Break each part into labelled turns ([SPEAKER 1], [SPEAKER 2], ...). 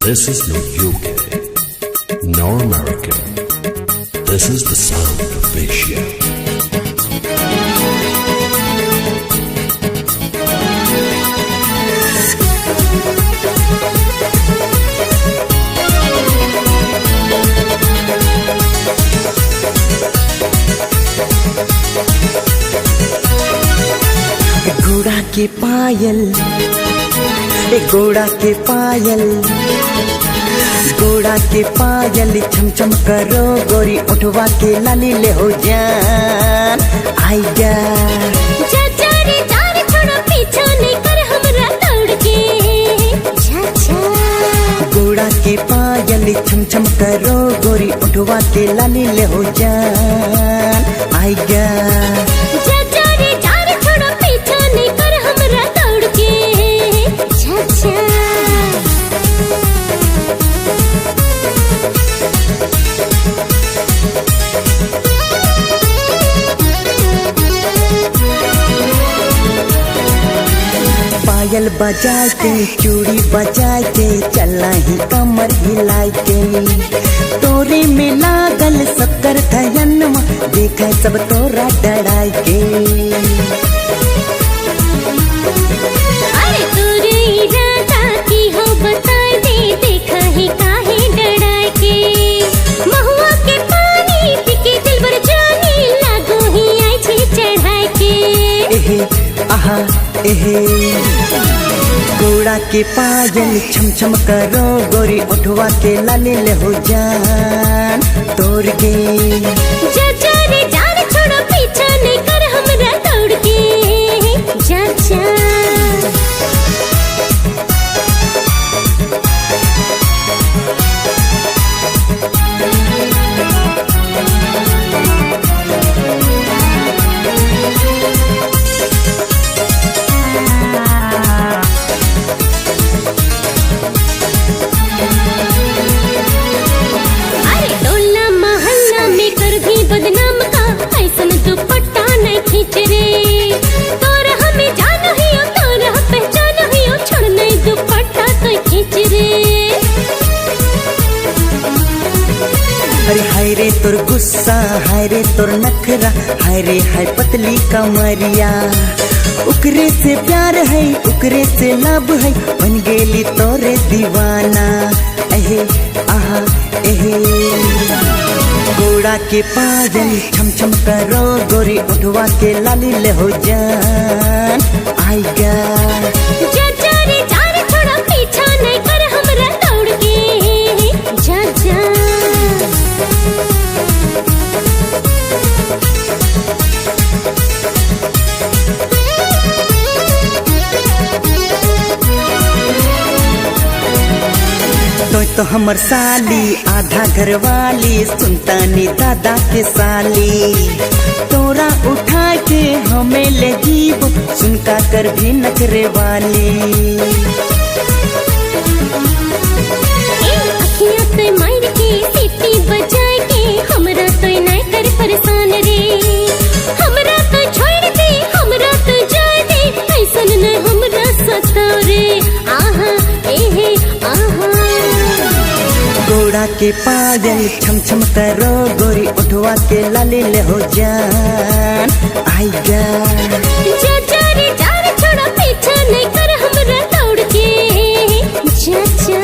[SPEAKER 1] This is no UK, nor America. This is the sound of Asia.
[SPEAKER 2] घोड़ा के पायल, घोड़ा के पायल, घोड़ा के पायल छम छम करो गोरी उठवा के लाली ले हो जान आएगा।
[SPEAKER 3] छोड़ो पीछा नहीं कर हमरा दौड़ के
[SPEAKER 2] घोड़ा के पायल छम छम करो गोरी उठवा के लाली ले हो जान आएगा। पायल बजाए के चूड़ी बजाए के चला ही कमर हिलाए के तोरे में लागल शक्कर थयनमा देखा सब तोरा डराए के।
[SPEAKER 3] अरे तोरे इरादा की हो बताए दे देखा ही काहे डराए के महुआ के पानी पी के दिल भर जानी लागो ही आई छी चढ़ाए के।
[SPEAKER 2] एहे आहा एहे घोड़ा के पायल छम छम करो गोरी उठवा के लाले ले हो जान तोड़ के।
[SPEAKER 3] जान छोड़ो पीछा नहीं कर हमरा दौड़ के जा। बदनाम का ऐसन दुपट्टा नहीं खींच रे तोरा हमें जान ही हो तोरा पहचान ही हो छोड़ नहीं दुपट्टा तो खींच रे।
[SPEAKER 2] अरे हाय रे तोर गुस्सा हाय रे तोर नखरा हाय रे हाय पतली कमरिया उकरे से प्यार है उकरे से लब है बन गेली तोरे दीवाना एहे आहा एहे। घोड़ा के पायल छम छम करो गोरी उठवा के लाली ले हो जान आएगा।
[SPEAKER 3] छोड़ो पीछा नहीं कर हमरा दौड़ के जा।
[SPEAKER 2] तो हमर साली आधा घरवाली सुनतानी दादा के साली तोरा उठा के हमें ले जीव सुनका कर भी नखरे वाली।
[SPEAKER 3] अखियां तो मार के सीटी बजाए के हमरा तो नहीं कर परेशान रे हमरा तो छोड़ दे हमरा तो जाए दे ऐसन न हमरा सताओ रे आहा एहे आहा।
[SPEAKER 2] घोड़ा के पायल छम छम करो गोरी उठवा के लाली ले हो जान आएगा।
[SPEAKER 3] छोड़ो पीछा नहीं कर हमरा दौड़ के जा।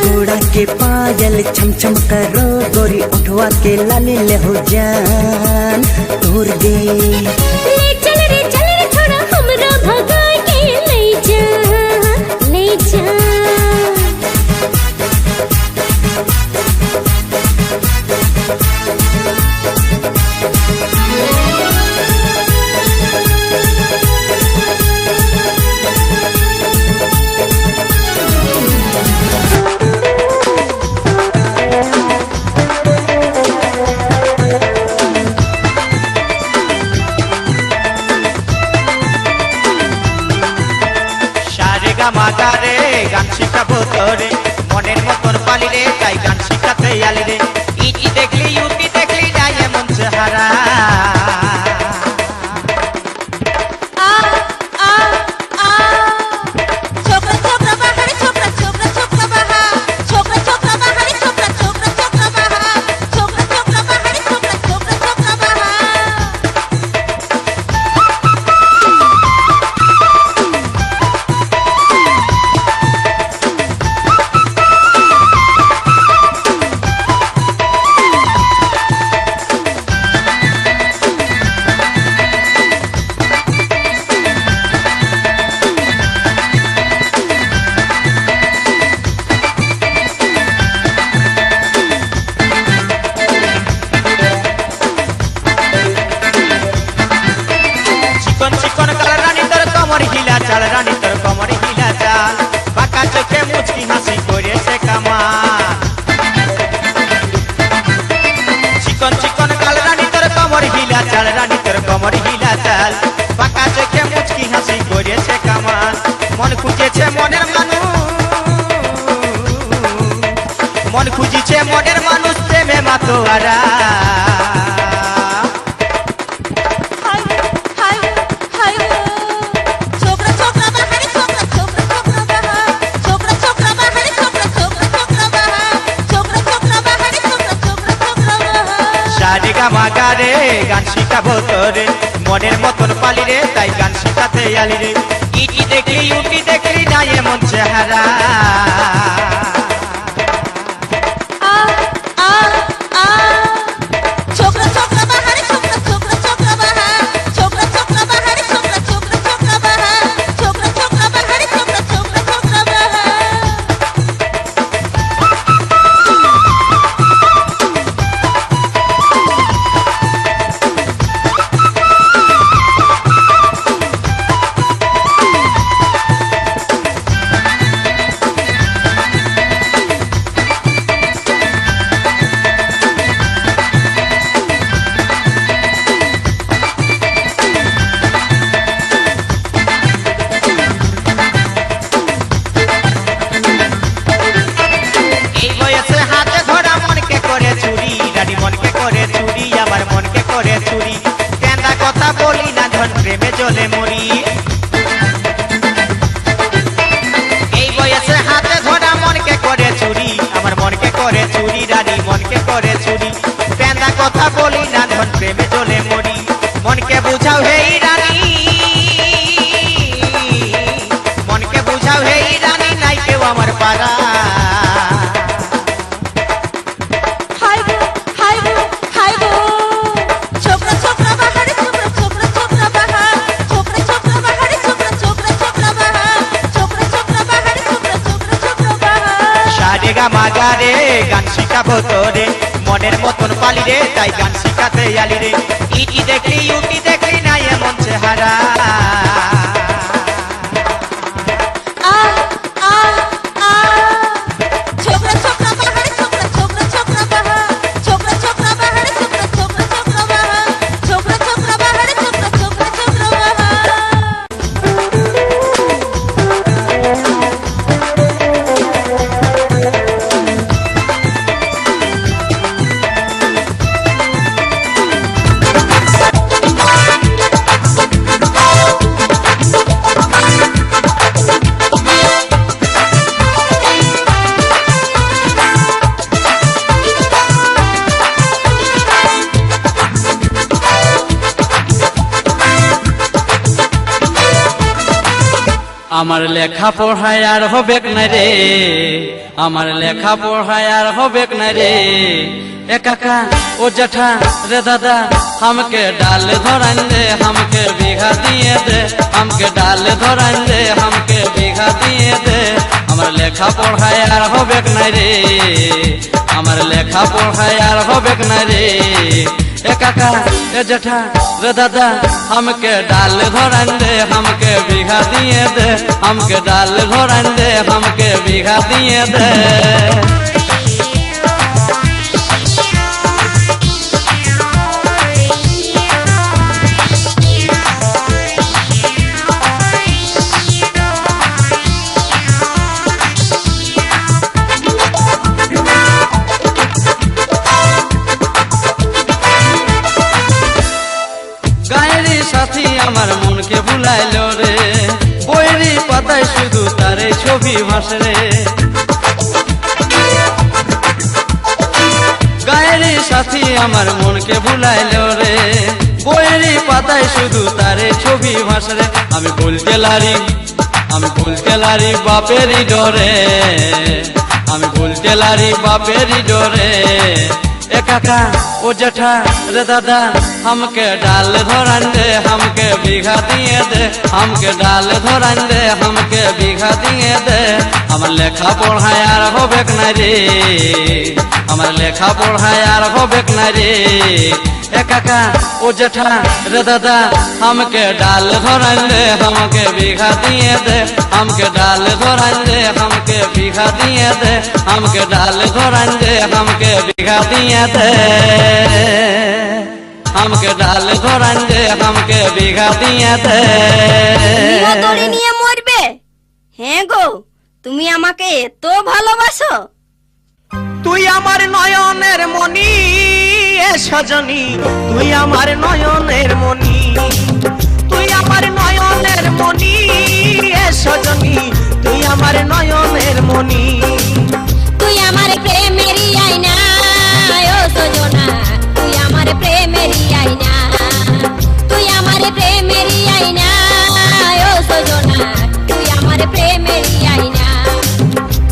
[SPEAKER 2] घोड़ा के पायल छम छम करो गोरी उठवा के लाली ले हो जान तोड़ दे।
[SPEAKER 3] चल रे छोड़ो हमरा भगा के ले जा।
[SPEAKER 4] মন খুঁজিছে মনের মানুষ প্রেমে মাতোয়ারা মাগারে গান শিখাবো তোরে মনের মতন পালি রে তাই গান শিখাতে আলি রে ইটি দেখলি উটি দেখলি না এমন চেহারা প্রেমে চলে মরি এই বয়সে হাতে ধরা মনকে করে চুরি আমার মনকে করে চুরি রানী মনকে করে চুরি পেন্দা কথা বলি না ধন প্রেমে চলে মরি মনকে বুঝাও হেই রানী মনকে বুঝাও হেই রানী নাই কেউ আমার পারা মাগারে গান শিখাবো তোরে মনের মতন পালি রে তাই গান শিখাতে আলি রে ইটি দেখলি উটি দেখলি না এমন চেহারা
[SPEAKER 5] আমার লেখা পড়ায় আর হবে না রে আমার লেখা পড়ায় আর হবে না রে এ কাকা ও জেঠা রে দাদা हमके डाल धरान दे हमके बीघा दिए दे हमके डाल धरान दे हमके बीघा दिए दे আমার লেখা পড়ায় আর হবে না রে আমার লেখা পড়ায় আর হবে না রে ए काका ए जेठा रे दादा हमके डाल धरान दे हमके बीघा दिए दे हमके डाल धरान दे हमके बीघा दिए दे সাথী আমার মনকে ভুলাইলো রে বইরি পাতায় শুধু তারে ছবি ভাসে রে গায়ের সাথী আমার মনকে ভুলাইলো রে বইরি পাতায় শুধু তারে ছবি ভাসে রে আমি বলতে লারি বাপেরই ডরে আমি বলতে লারি বাপেরই ডরে ए काका ओ जेठा रे दादा हमके डाल धरान दे हमके बीघा दिए दे हमके डाल धरान दे हमके बीघा दिए दे আমার লেখা পড়ায় আর হবে না রে আমার লেখা পড়ায় আর হবে না রে ए काका ओ जेठा रे दादा हमके डाल धरान दे हमके बीघा दिए दे हमके डाल धरान दे हमके बीघा दिए दे हमके डाल धरान दे हमके बीघा दिए दे हमके डाल धरान दे हमके बीघा दिए दे
[SPEAKER 6] দড়ি নিয়ে মরবে হ্যাঁ গো তুমি আমাকে এত ভালোবাসো
[SPEAKER 4] তুই আমার নয়নের মনি এ সজনী, তুই আমার নয়নের মনি, তুই আমার নয়নের মনি এ সজনী, তুই আমার নয়নের মনি।
[SPEAKER 6] তুই আমার প্রেমেরই আয়না ও সজনা, তুই আমার প্রেমেরই আয়না, তুই আমার প্রেমেরই আয়না ও সজনা, তুই আমার প্রেমেরই আয়না।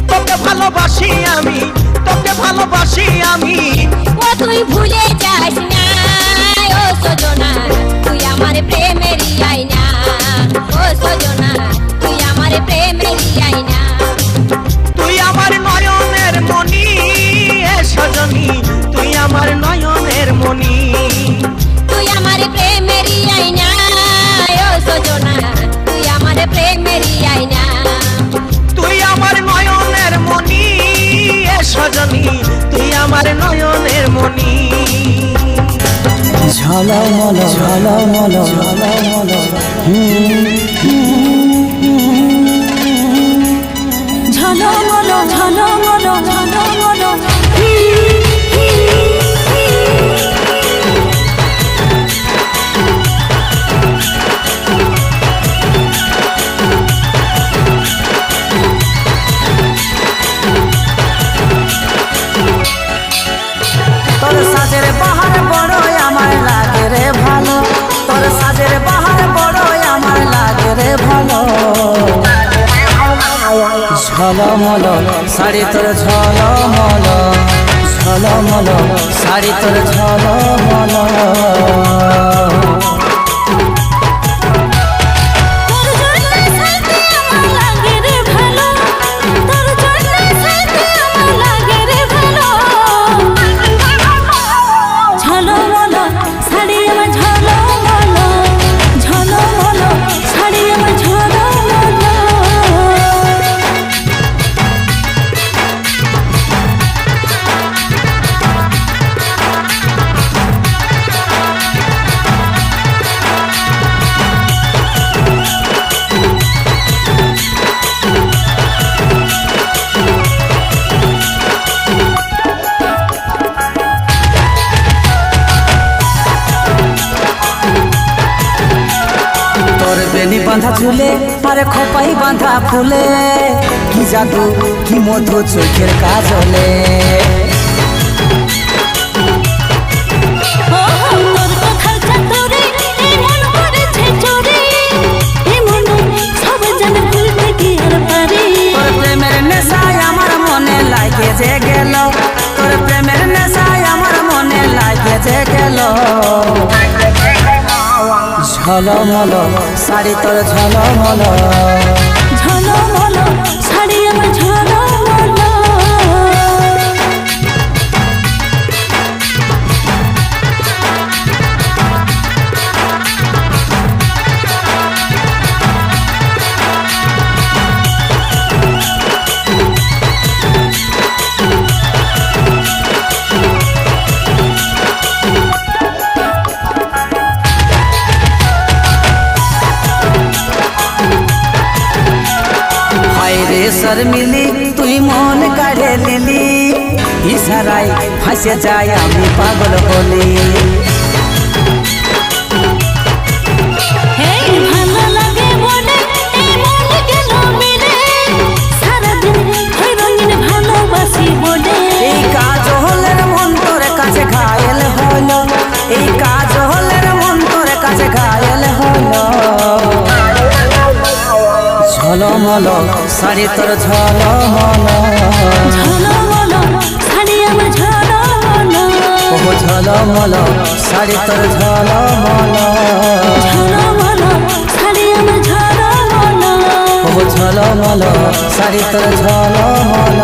[SPEAKER 4] তোকে ভালোবাসি আমি, তোকে ভালোবাসি আমি,
[SPEAKER 6] ও তুই ভুলে যাস না ও সজনা, তুই আমার প্রেমেরই আয়না ও সজনা, তুই আমার প্রেমেরই আয়না।
[SPEAKER 4] তুই আমার নয়নের মনি এ সজনী, তুই আমার নয়নের মনি।
[SPEAKER 6] তুই আমার প্রেমেরই আয়না ও সজনা, তুই আমার প্রেমেরই আয়না।
[SPEAKER 4] তুই আমার নয়নের মনি এ সজনী, তুই আমার নয়নের মনি।
[SPEAKER 2] ঝলমল ঝলমল ঝলমল ঝলমল ঝলমল ঝলমল তোর সাজের বাহার বড় আমার লাগে রে ভালো, তোর সাজের বাহার বড় আমার লাগে রে ভালো। ঝলমল শাড়ি তোর ঝলমল, ঝলমল শাড়ি তোর ঝলমল। বেনি বাঁধা চুলে আরে খোপাই বাঁধা ফুলে, কি জাদু কি মধু চোখের কাজলে। তোর প্রেমের নেশায় আমার মনে লাগে যে গেল, তোর প্রেমের নেশায় আমার মনে লাগে যে গেল। ঝলমল শাড়ি তোর ঝলমল, ঝলমল শাড়ি আমার ঝলমল। শর্মিলি তুই মন কাড়ে লিলি, ইশারায় ফাঁসে যায় আমি পাগল হলি। ভালো লাগে মনে সারাদিন ভালোবাসি বলে। এই কাজ হলের মন তোর কাছে ঘায়েল হলো, এই কাজ হলের মন তোর কাছে ঘায়েল হলো। ঝলমল শাড়ি তোর ঝলমল, ঝলমল শাড়ি আমার ঝলমল। ও ঝলমল শাড়ি তোর ঝলমল, ঝলমল শাড়ি আমার ঝলমল। ও ঝলমল শাড়ি তোর ঝলমল।